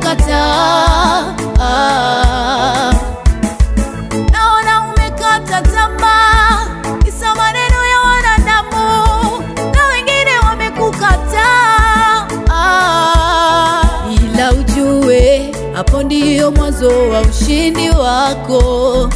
umekataa, naona umekata tamaa, kisa maneno ya wanadamu na wengine wamekukataa. Ila ujue hapo ndiyo mwanzo wa ushindi wako.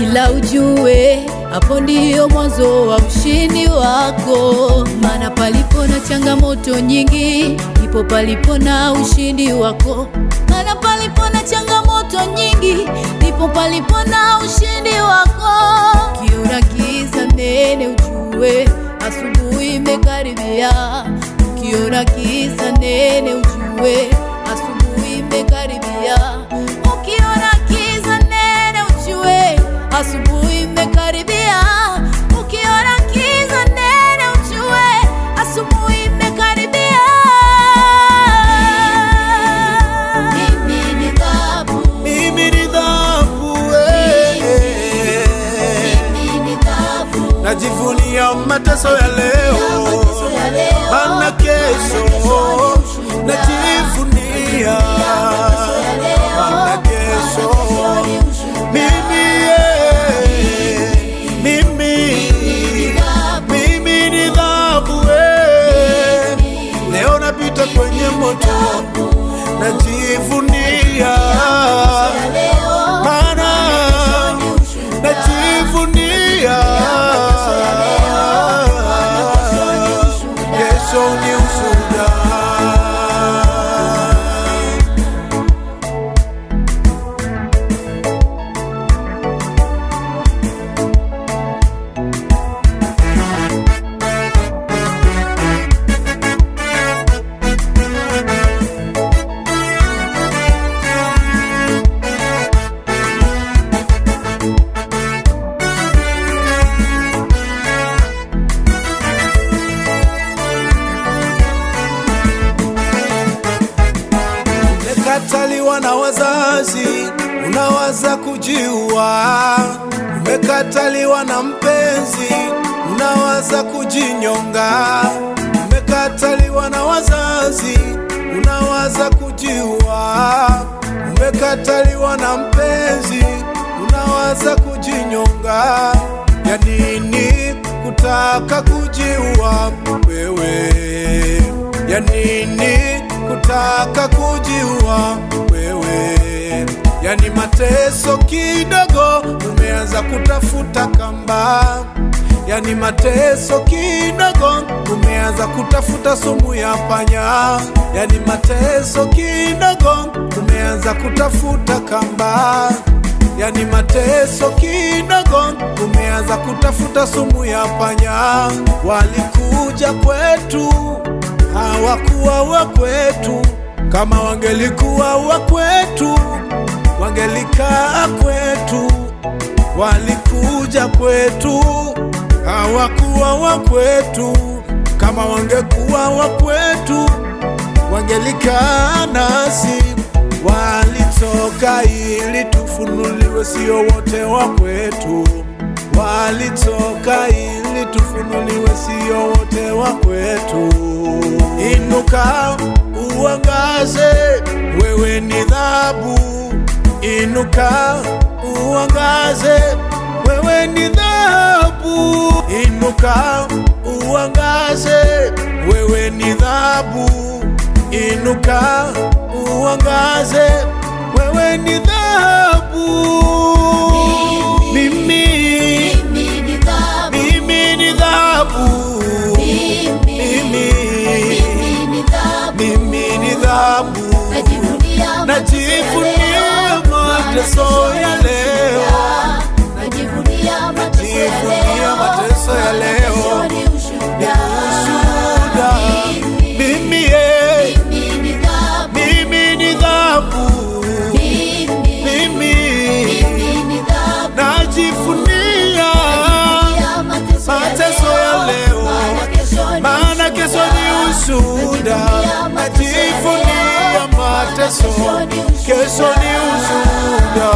Ila ujue hapo ndiyo mwanzo wa ushindi wako. Maana palipo na changamoto nyingi, ndipo palipo na ushindi wako. Maana palipo na changamoto nyingi, ndipo palipo na ushindi wako. Ukiona giza nene ujue asubuhi imekaribia. Ukiona giza nene ujue asubuhi imekaribia. Ukiona giza nene ujue asubuhi imekaribia. Ukiona giza nene ujue asubuhi imekaribia. Mimi ni dhahabu, mimi ni dhahabu, mimi ni dhahabu. najivunia mateso ya leo, maana kesho najivunia, maana kesho mimi ni dhahabu, leo napita kwenye moto, najivunia, maana najivunia, kesho ni ushuhuda. Umekataliwa na wazazi, unawaza kujiua. Umekataliwa na mpenzi, unawaza kujinyonga. Umekataliwa na wazazi, unawaza kujiua. Umekataliwa na mpenzi, unawaza kujinyonga. Ya nini kutaka kujiua wewe? Ya nini kutaka kujiua wewe? Yani mateso kidogo umeanza kutafuta kamba. Yani mateso kidogo umeanza kutafuta sumu ya panya. Yani mateso kidogo umeanza kutafuta kamba. Yani mateso kidogo umeanza kutafuta sumu ya panya. Walikuja kwetu hawakuwa wa kwetu, kama wangelikuwa wa kwetu wangelikaa kwetu. Walikuja kwetu hawakuwa wa kwetu, kama wangekuwa wa kwetu wangelikaa nasi. Walitoka ili tufunuliwe, sio wote wa kwetu. Walitoka ili tufunuliwe, sio wote wa kwetu. Inuka uangaze, wewe ni dhahabu. Inuka uangaze, wewe ni dhahabu. Inuka uangaze, wewe ni dhahabu. Inuka uangaze, wewe ni dhahabu. Mimi ni dhahabu, mimi ni dhahabu, najivunia mateso ya leo, najivunia mateso ya leo, ni ushuhuda. Mimi ni dhahabu, mimi najivunia mateso ya leo, maana kesho ni ushuhuda. Najivunia mateso, kesho ni ushuhuda.